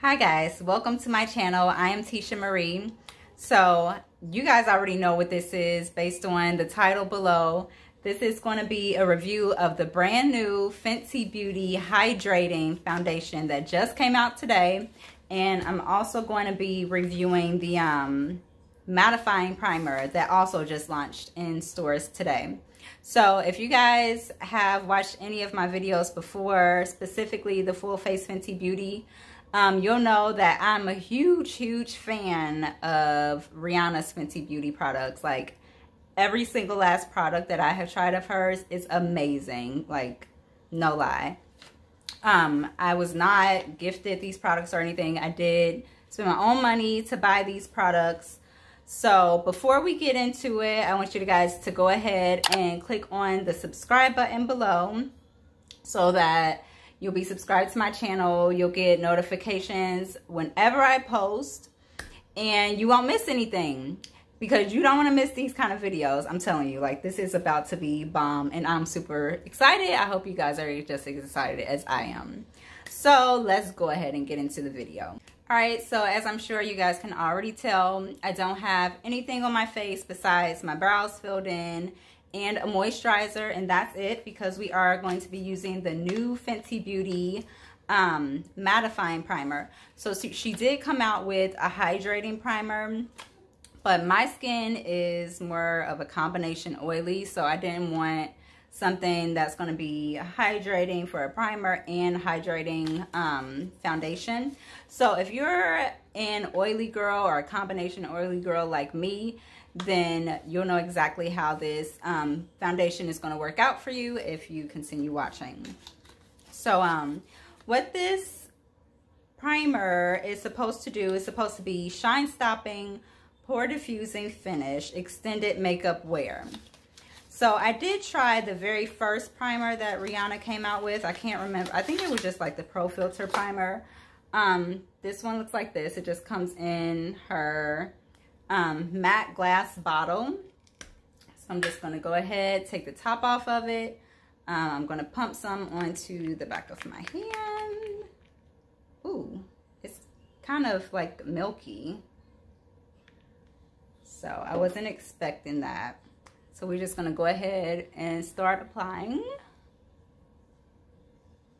Hi guys, welcome to my channel. I am Tisha Marie. So you guys already know what this is based on the title below. This is going to be a review of the brand new Fenty Beauty Hydrating Foundation that just came out today. And I'm also going to be reviewing the Mattifying Primer that also just launched in stores today. So if you guys have watched any of my videos before, specifically the Full Face Fenty Beauty, you'll know that I'm a huge fan of Rihanna's Fenty Beauty products. Like, every single last product that I have tried of hers is amazing. Like, no lie. I was not gifted these products or anything. I did spend my own money to buy these products. So before we get into it, I want you guys to go ahead and click on the subscribe button below so that you'll be subscribed to my channel. You'll get notifications whenever I post, and you won't miss anything because you don't want to miss these kind of videos. I'm telling you, like, this is about to be bomb, and I'm super excited. I hope you guys are just as excited as I am. So let's go ahead and get into the video. All right, so as I'm sure you guys can already tell, I don't have anything on my face besides my brows filled in and a moisturizer, and that's it, because we are going to be using the new Fenty Beauty Mattifying Primer. So she did come out with a hydrating primer, but my skin is more of a combination oily, so I didn't want something that's going to be hydrating for a primer and hydrating foundation. So if you're an oily girl or a combination oily girl like me, then you'll know exactly how this foundation is going to work out for you if you continue watching. So what this primer is supposed to do is supposed to be shine stopping, pore diffusing finish, extended makeup wear. So I did try the very first primer that Rihanna came out with. I can't remember. I think it was just like the Pro Filter primer. This one looks like this. It just comes in her matte glass bottle. So I'm just going to go ahead, take the top off of it. I'm going to pump some onto the back of my hand. Ooh, it's kind of like milky. So I wasn't expecting that. So we're just going to go ahead and start applying.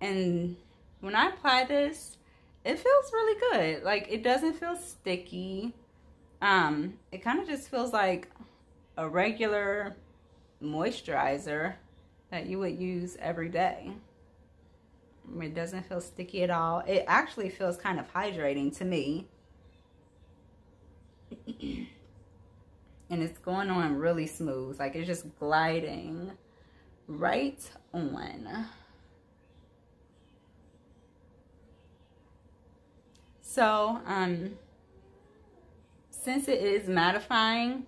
And when I apply this, it feels really good. Like, it doesn't feel sticky. It kind of just feels like a regular moisturizer that you would use every day. It doesn't feel sticky at all. It actually feels kind of hydrating to me. And it's going on really smooth. Like, it's just gliding right on. So, since it is mattifying,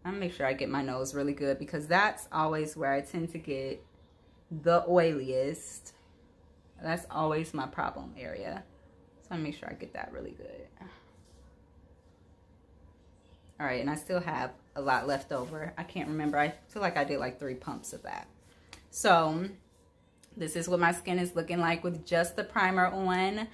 I'll make sure I get my nose really good, because that's always where I tend to get the oiliest. That's always my problem area. So I'll make sure I get that really good. All right, and I still have a lot left over. I can't remember. I feel like I did like 3 pumps of that. So this is what my skin is looking like with just the primer on.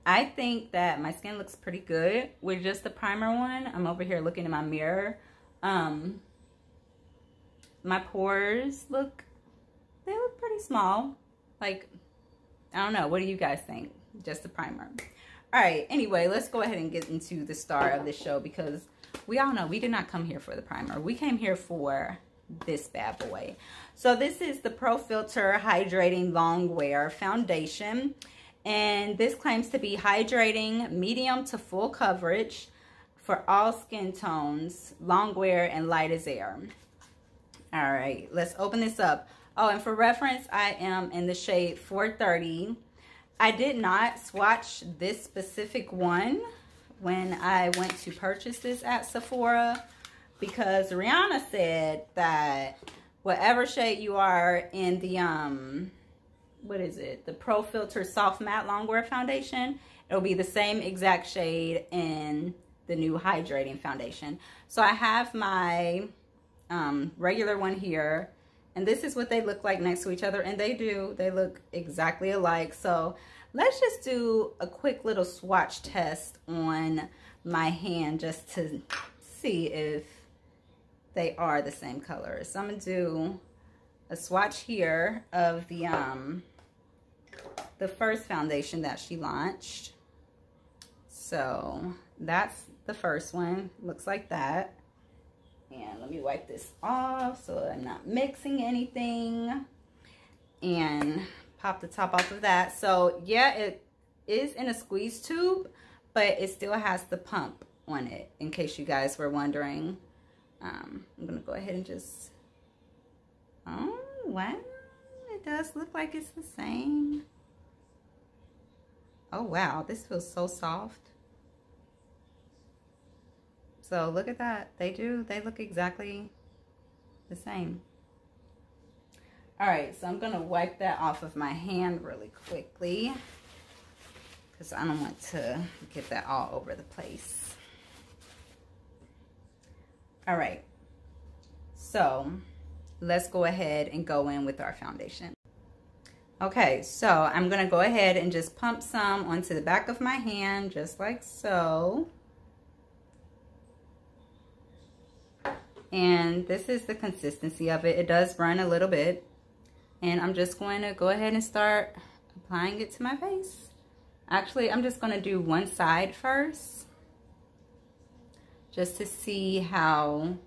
I think that my skin looks pretty good with just the primer on. I'm over here looking in my mirror. My pores they look pretty small. Like, I don't know. What do you guys think? Just the primer. All right, anyway, let's go ahead and get into the star of the show, because we all know we did not come here for the primer. We came here for this bad boy. So this is the Pro Filter Hydrating Long Wear Foundation. And this claims to be hydrating, medium to full coverage for all skin tones, long wear, and light as air. All right, let's open this up. Oh, and for reference, I am in the shade 430. I did not swatch this specific one when I went to purchase this at Sephora, because Rihanna said that whatever shade you are in the what is it, the Pro Filter Soft Matte Longwear Foundation, it'll be the same exact shade in the new hydrating foundation. So I have my regular one here, and this is what they look like next to each other, and they look exactly alike. So let's just do a quick little swatch test on my hand just to see if they are the same color. So I'm gonna do a swatch here of the first foundation that she launched. So that's the first one, looks like that. And let me wipe this off so I'm not mixing anything. And pop the top off of that. So yeah, it is in a squeeze tube, but it still has the pump on it, in case you guys were wondering. I'm gonna go ahead and just, oh wow, it does look like it's the same. Oh wow, this feels so soft. So look at that, they look exactly the same. All right, so I'm gonna wipe that off of my hand really quickly because I don't want to get that all over the place. All right, so let's go ahead and go in with our foundation. Okay, so I'm gonna go ahead and just pump some onto the back of my hand, just like so. And this is the consistency of it. It does run a little bit. And I'm just going to go ahead and start applying it to my face. Actually, I'm just going to do one side first, just to see how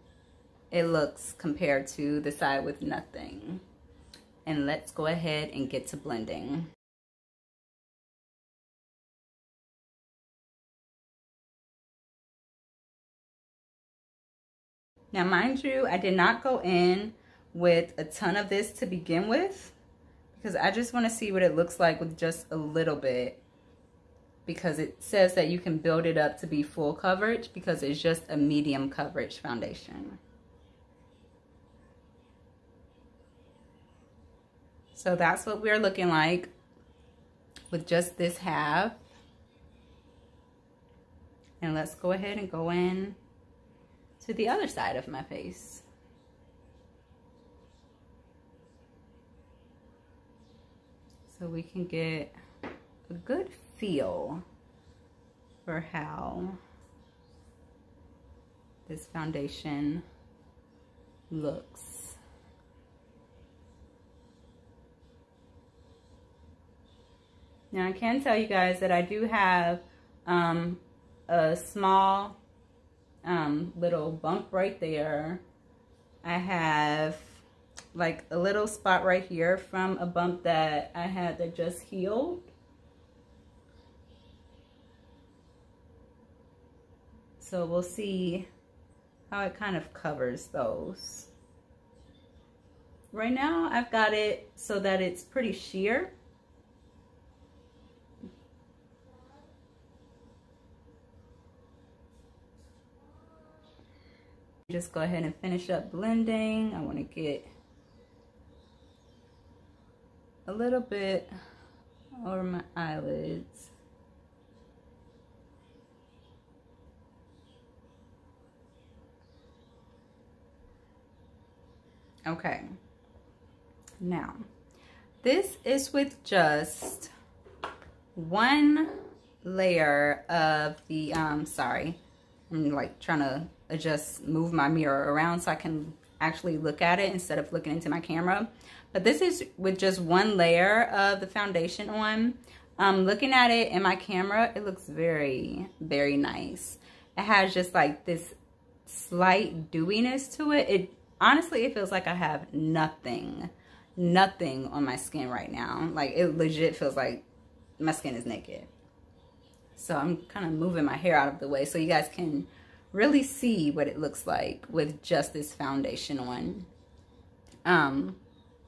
it looks compared to the side with nothing. And let's go ahead and get to blending. Now, mind you, I did not go in with a ton of this to begin with, because I just want to see what it looks like with just a little bit, because it says that you can build it up to be full coverage because it's just a medium coverage foundation. So that's what we're looking like with just this half. And let's go ahead and go in to the other side of my face. So we can get a good feel for how this foundation looks. Now I can tell you guys that I do have a small little bump right there. I have like a little spot right here from a bump that I had that just healed. So we'll see how it kind of covers those. Right now I've got it so that it's pretty sheer. Just go ahead and finish up blending. I want to get a little bit over my eyelids. Okay, now this is with just one layer of the sorry, I'm like trying to move my mirror around so I can actually look at it instead of looking into my camera. But this is with just one layer of the foundation on. Looking at it in my camera, it looks very, very nice. It has just like this slight dewiness to it. Honestly, it feels like I have nothing on my skin right now. Like, it legit feels like my skin is naked. So I'm kind of moving my hair out of the way so you guys can really see what it looks like with just this foundation on.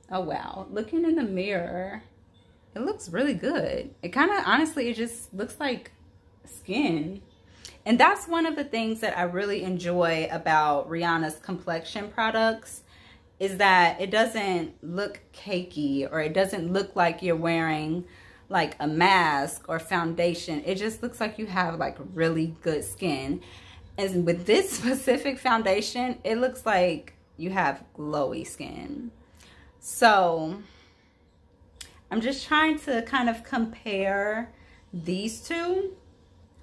Oh wow, looking in the mirror, it looks really good. It kind of, honestly, it just looks like skin. And that's one of the things that I really enjoy about Rihanna's complexion products, is that it doesn't look cakey, or it doesn't look like you're wearing like a mask or foundation. It just looks like you have like really good skin. And with this specific foundation, it looks like you have glowy skin. So I'm just trying to kind of compare these two,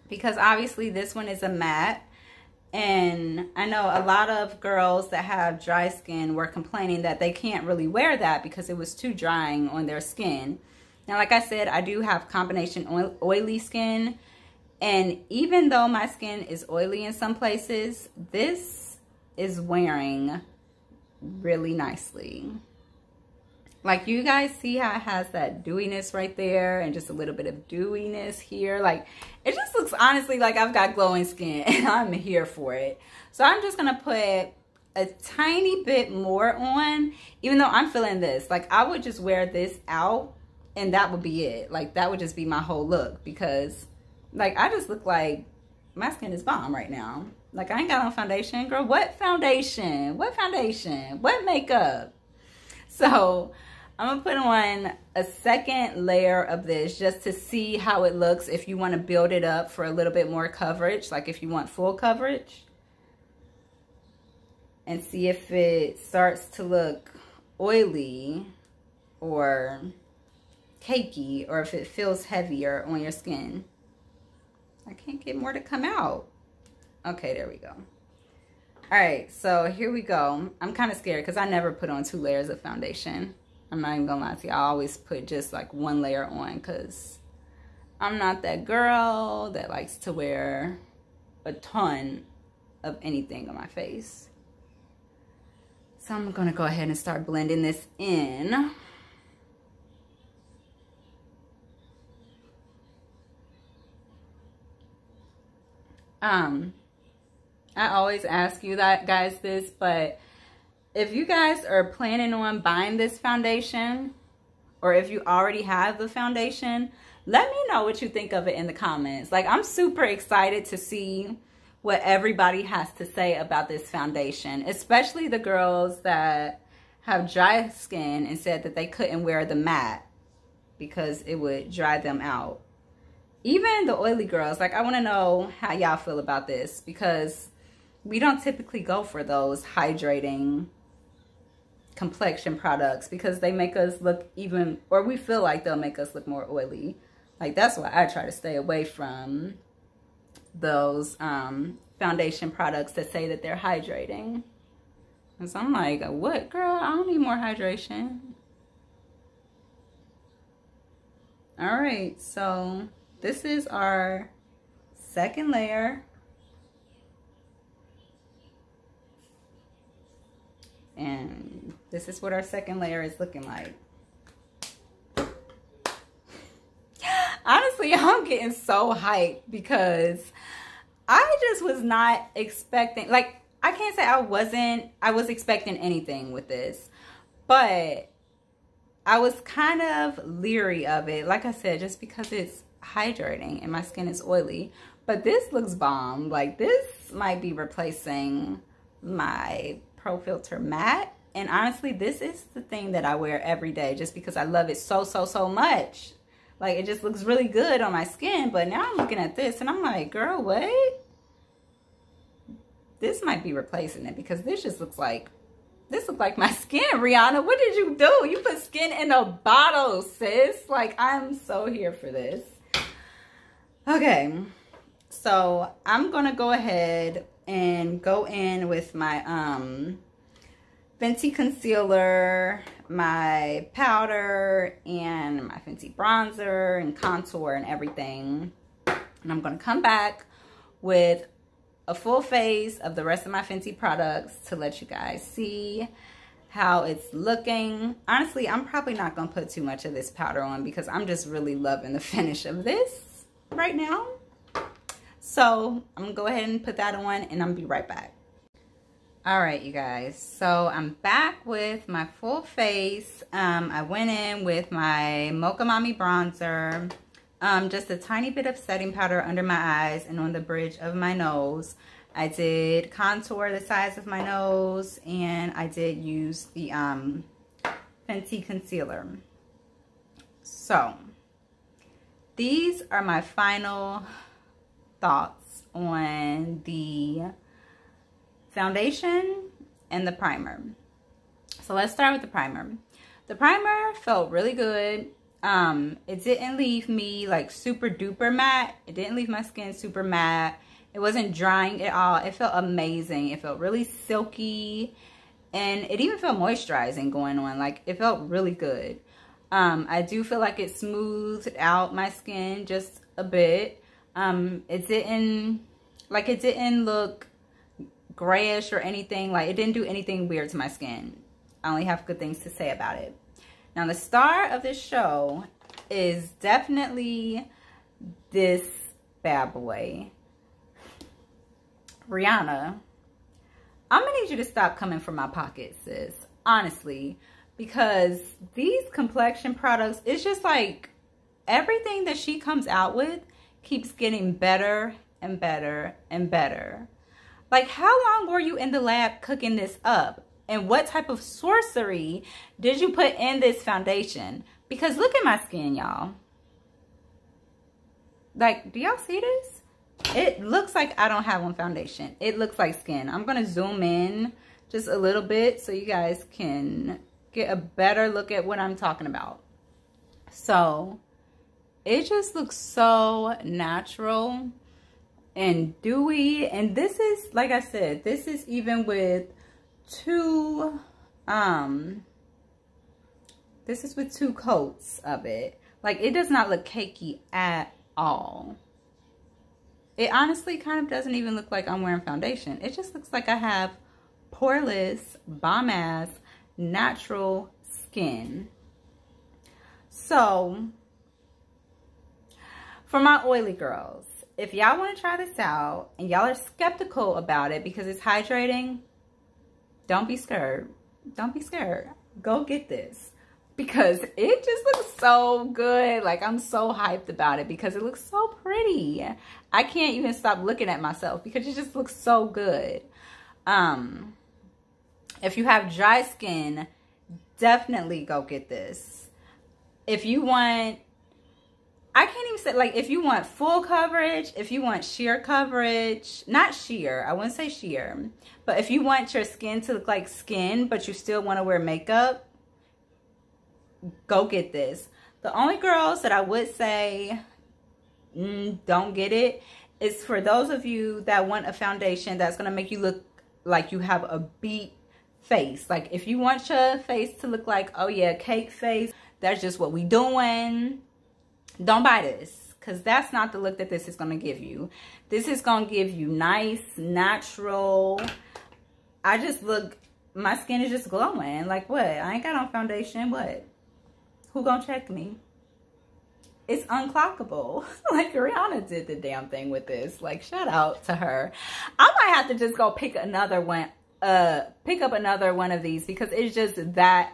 because obviously this one is a matte. And I know a lot of girls that have dry skin were complaining that they can't really wear that because it was too drying on their skin. Now, like I said, I do have combination oily skin. And even though my skin is oily in some places, this is wearing really nicely. Like, you guys see how it has that dewiness right there and just a little bit of dewiness here. Like, it just looks honestly like I've got glowing skin and I'm here for it. So I'm just going to put a tiny bit more on, even though I'm feeling this. Like, I would just wear this out and that would be it. Like, that would just be my whole look, because like, I just look like my skin is bomb right now. Like, I ain't got on foundation. Girl, what foundation? What foundation? What makeup? So I'm going to put on a second layer of this just to see how it looks if you want to build it up for a little bit more coverage, like if you want full coverage. And see if it starts to look oily or cakey, or if it feels heavier on your skin. I can't get more to come out. Okay, there we go. All right, so here we go. I'm kind of scared because I never put on 2 layers of foundation. I'm not even gonna lie to you. I always put just like 1 layer on because I'm not that girl that likes to wear a ton of anything on my face. So I'm gonna go ahead and start blending this in. I always ask you that, guys, this, but if you guys are planning on buying this foundation, or if you already have the foundation, let me know what you think of it in the comments. Like, I'm super excited to see what everybody has to say about this foundation, especially the girls that have dry skin and said that they couldn't wear the matte because it would dry them out. Even the oily girls, like, I want to know how y'all feel about this, because we don't typically go for those hydrating complexion products because they make us look even, or we feel like they'll make us look more oily. Like, that's why I try to stay away from those foundation products that say that they're hydrating. Because I'm like, what, girl? I don't need more hydration. All right, so this is our second layer. And this is what our second layer is looking like. Honestly, I'm getting so hyped because I just was not expecting, like, I can't say I was expecting anything with this, but I was kind of leery of it. Like I said, just because it's hydrating and my skin is oily. But this looks bomb. Like, this might be replacing my Pro Filter matte. And honestly, this is the thing that I wear every day just because I love it so much. Like, it just looks really good on my skin. But now I'm looking at this and I'm like, girl, what? This might be replacing it, because this just looks like, this looks like my skin. Rihanna, what did you do? You put skin in a bottle, sis. Like, I'm so here for this. Okay, so I'm gonna go ahead and go in with my Fenty concealer, my powder, and my Fenty bronzer and contour and everything. And I'm gonna come back with a full face of the rest of my Fenty products to let you guys see how it's looking. Honestly, I'm probably not gonna put too much of this powder on because I'm just really loving the finish of this right now. So I'm gonna go ahead and put that on and I'm gonna be right back. All right, you guys, so I'm back with my full face. I went in with my Mocha Mami bronzer, just a tiny bit of setting powder under my eyes and on the bridge of my nose. I did contour the sides of my nose, and I did use the Fenty concealer. So these are my final thoughts on the foundation and the primer. So let's start with the primer. The primer felt really good. It didn't leave me like super duper matte. It didn't leave my skin super matte. It wasn't drying at all. It felt amazing. It felt really silky, and it even felt moisturizing going on. Like, it felt really good. I do feel like it smoothed out my skin just a bit. It didn't look grayish or anything. Like, it didn't do anything weird to my skin. I only have good things to say about it. Now, the star of this show is definitely this bad boy, Rihanna. I'm gonna need you to stop coming from my pocket, sis. Honestly, because these complexion products, it's just like everything that she comes out with keeps getting better and better and better. Like, how long were you in the lab cooking this up? And what type of sorcery did you put in this foundation? Because look at my skin, y'all. Like, do y'all see this? It looks like I don't have on foundation. It looks like skin. I'm going to zoom in just a little bit so you guys can get a better look at what I'm talking about. So, it just looks so natural and dewy. And this is, like I said, this is even with two coats of it. Like, it does not look cakey at all. It honestly kind of doesn't even look like I'm wearing foundation. It just looks like I have poreless, bomb ass, natural skin. So, for my oily girls, if y'all want to try this out and y'all are skeptical about it because it's hydrating, don't be scared. Don't be scared. Go get this. Because it just looks so good. Like, I'm so hyped about it because it looks so pretty. I can't even stop looking at myself because it just looks so good. If you have dry skin, definitely go get this. If you want, I can't even say, like, if you want full coverage, if you want sheer coverage, not sheer, I wouldn't say sheer, but if you want your skin to look like skin, but you still want to wear makeup, go get this. The only girls that I would say don't get it is for those of you that want a foundation that's going to make you look like you have a beat face. Like, if you want your face to look like, oh yeah, cake face, that's just what we doing, don't buy this, because that's not the look that this is going to give you. This is going to give you nice, natural. I just look, my skin is just glowing. Like, what? I ain't got on foundation. What? Who gonna check me? It's unclockable. Like, Rihanna did the damn thing with this. Like, shout out to her. I might have to just go pick another one, pick up another one of these because it's just that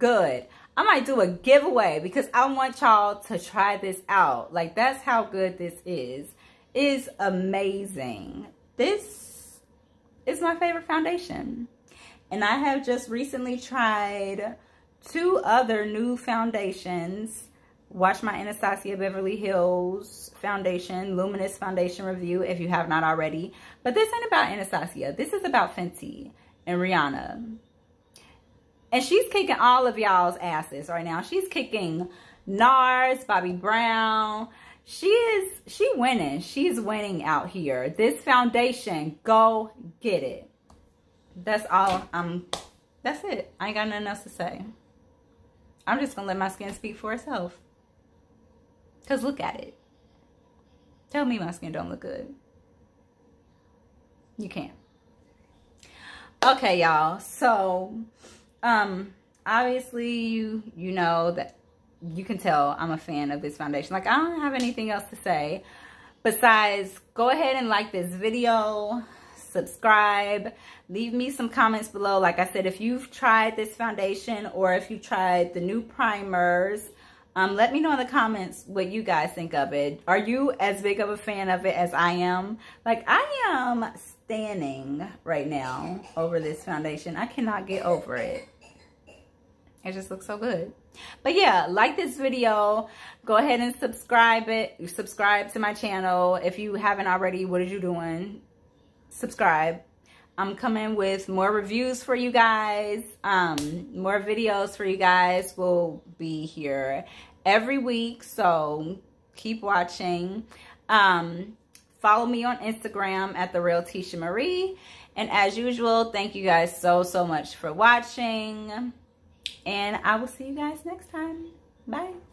good. I might do a giveaway because I want y'all to try this out. Like, that's how good this is. It is amazing. This is my favorite foundation. And I have just recently tried 2 other new foundations. Watch my Anastasia Beverly Hills foundation, Luminous Foundation review if you have not already. But this ain't about Anastasia. This is about Fenty and Rihanna. And she's kicking all of y'all's asses right now. She's kicking NARS, Bobbi Brown. She winning. She's winning out here. This foundation, go get it. That's all. That's it. I ain't got nothing else to say. I'm just gonna let my skin speak for itself. Cause look at it. Tell me my skin don't look good. You can't. Okay, y'all. So, obviously you know that you can tell I'm a fan of this foundation. Like, I don't have anything else to say besides go ahead and like this video, subscribe, leave me some comments below. Like I said, if you've tried this foundation or if you tried the new primers, let me know in the comments what you guys think of it. Are you as big of a fan of it as I am? Like, I am standing right now over this foundation. I cannot get over it. It just looks so good. But yeah, like this video. Go ahead and subscribe to my channel. If you haven't already, what are you doing? Subscribe. I'm coming with more reviews for you guys. More videos for you guys will be here every week. So keep watching. Follow me on Instagram at @TheRealTishaMarie. And as usual, thank you guys so much for watching. And I will see you guys next time. Bye.